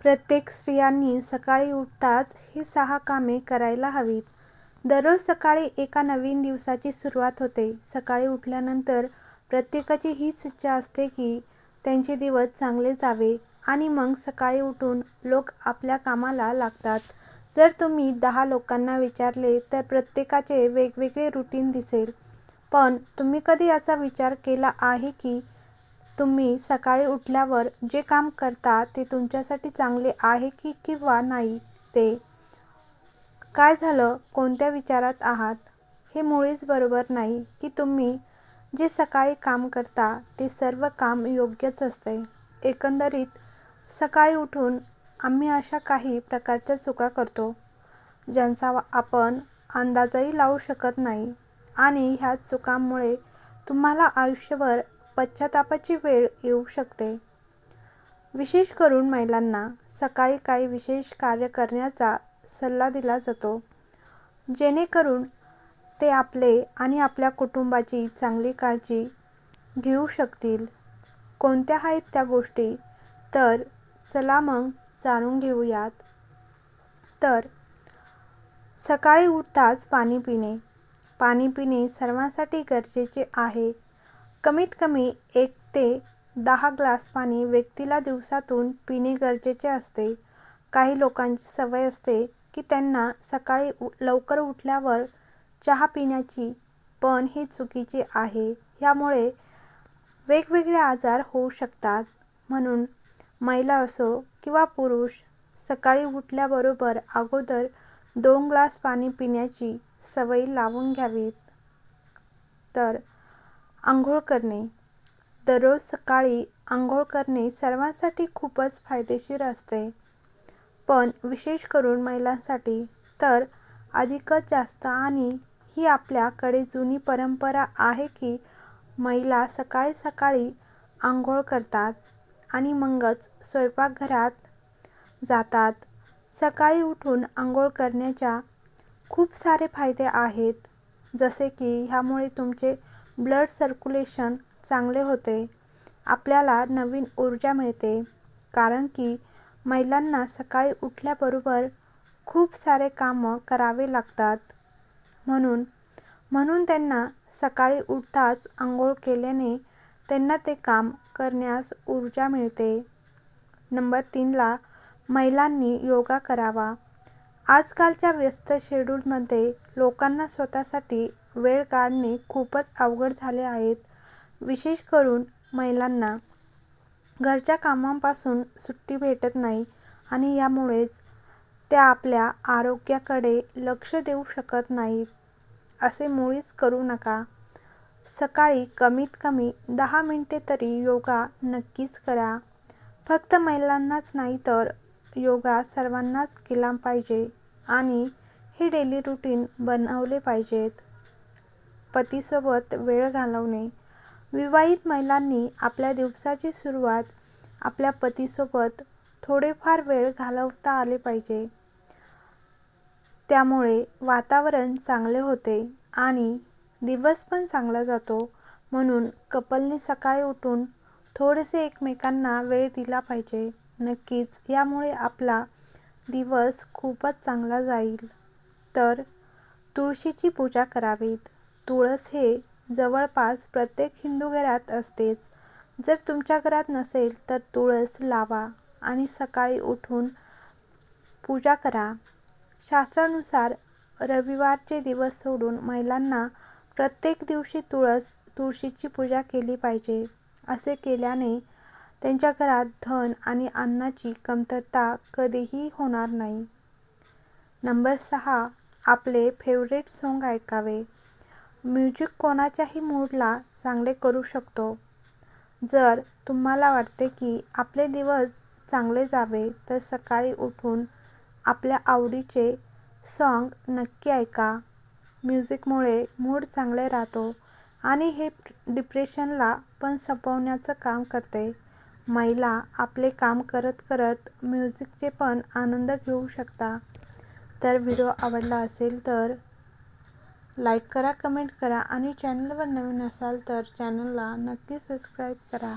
प्रत्येक स्त्रियांनी सकाळी उठताच ही 6 कामे करायला हवीत. दररोज सकाळी एका नवीन दिवसाची सुरुवात होते. सकाळी उठल्यानंतर प्रत्येकाची हीच इच्छा असते की त्यांचे दिवस चांगले जावे आणि मग सकाळी उठून लोक आपल्या कामाला लागतात. जर तुम्ही 10 लोकांना विचारले तर प्रत्येकाचे वेगवेगळे रुटीन दिसेल. पण तुम्ही कधी याचा विचार केला आहे की तुम्ही सकाळी उठल्यावर जे काम करता ते तुमच्यासाठी चांगले आहे किंवा नाही? ते काय झालं, कोणत्या विचारात आहात, हे मुळीच बरोबर नाही की तुम्ही जे सकाळी काम करता ते सर्व काम योग्यच असते. एकंदरीत सकाळी उठून आम्ही अशा काही प्रकारच्या चुका करतो ज्यांचा आपण अंदाजही लावू शकत नाही आणि ह्या चुकांमुळे तुम्हाला आयुष्यभर पश्चातापाची वेळ येऊ शकते. विशेष करून महिलांना सकाळी काही विशेष कार्य करण्याचा सल्ला दिला जातो जेणेकरून ते आपले आणि आपल्या कुटुंबाची चांगली काळजी घेऊ शकतील. कोणत्या आहेत त्या गोष्टी? तर चला मग जाणून घेऊयात. तर सकाळी उठताच पाणी पिणे. पाणी पिणे सर्वांसाठी गरजेचे आहे. कमीत कमी 1 ते 10 ग्लास पाणी व्यक्तीला दिवसातून पिणे गरजेचे असते. काही लोकांची सवय असते की त्यांना सकाळी लवकर उठल्यावर चहा पिण्याची, पण हे चुकीचे आहे. ह्यामुळे वेगवेगळे आजार होऊ शकतात. म्हणून महिला असो किंवा पुरुष सकाळी उठल्याबरोबर अगोदर 2 ग्लास पाणी पिण्याची सवय लावून घ्यावीत. तर अंघोळ करणे. दररोज सकाळी अंघोळ करणे सर्वांसाठी खूपच फायदेशीर असते. पण विशेष करून महिलांसाठी तर अधिकच जास्त. आणि ही आपल्याकडे जुनी परंपरा आहे की महिला सकाळी सकाळी अंघोळ करतात आणि मगच स्वयंपाकघरात जातात. सकाळी उठून अंघोळ करण्याच्या खूप सारे फायदे आहेत. जसे की ह्यामुळे तुमचे ब्लड सर्क्युलेशन चांगले होते. आपल्याला नवीन ऊर्जा मिळते. कारण की महिलांना सकाळी उठल्याबरोबर खूप सारे कामं करावे लागतात. म्हणून त्यांना सकाळी उठताच अंघोळ केल्याने त्यांना ते काम करण्यास ऊर्जा मिळते. नंबर 3 ला महिलांनी योगा करावा. आजकालच्या व्यस्त शेड्यूलमध्ये लोकांना स्वतःसाठी वेळ काढणे खूपच अवघड झाले आहेत. विशेष करून महिलांना घरच्या कामांपासून सुट्टी भेटत नाही आणि यामुळेच त्या आपल्या आरोग्याकडे लक्ष देऊ शकत नाहीत. असे मुळीच करू नका. सकाळी कमीत कमी 10 मिनिटे तरी योगा नक्कीच करा. फक्त महिलांनाच नाही तर योगा सर्वांनाच केला पाहिजे आणि हे डेली रुटीन बनवले पाहिजेत. पतीसोबत वेळ घालवणे. विवाहित महिलांनी आपल्या दिवसाची सुरुवात आपल्या पतीसोबत थोडेफार वेळ घालवता आले पाहिजे. त्यामुळे वातावरण चांगले होते आणि दिवस पण चांगला जातो. म्हणून कपलने सकाळी उठून थोडेसे एकमेकांना वेळ दिला पाहिजे. नक्कीच यामुळे आपला दिवस खूपच चांगला जाईल. तर तुळशीची पूजा करावीत. तुळस हे जवळपास प्रत्येक हिंदू घरात असतेच. जर तुमच्या घरात नसेल तर तुळस लावा आणि सकाळी उठून पूजा करा. शास्त्रानुसार रविवारचे दिवस सोडून महिलांना प्रत्येक दिवशी तुळशीची पूजा केली पाहिजे. असे केल्याने त्यांच्या घरात धन आणि अन्नाची कमतरता कधीही होणार नाही. नंबर 6 आपले फेवरेट सॉन्ग ऐकावे. म्युझिक कोणाच्याही मूडला चांगले करू शकतो. जर तुम्हाला वाटते की आपले दिवस चांगले जावे तर सकाळी उठून आपल्या आवडीचे सॉन्ग नक्की ऐका. म्युझिकमुळे मूड चांगले राहतो आणि हे डिप्रेशनला पण संपवण्याचं काम करते. महिला आपले काम करत करत म्युझिकचे पण आनंद घेऊ शकता. तर व्हिडिओ आवडला असेल तर लाईक करा, कमेंट करा आणि चॅनलवर नवीन असाल तर चॅनलला नक्की सबस्क्राईब करा.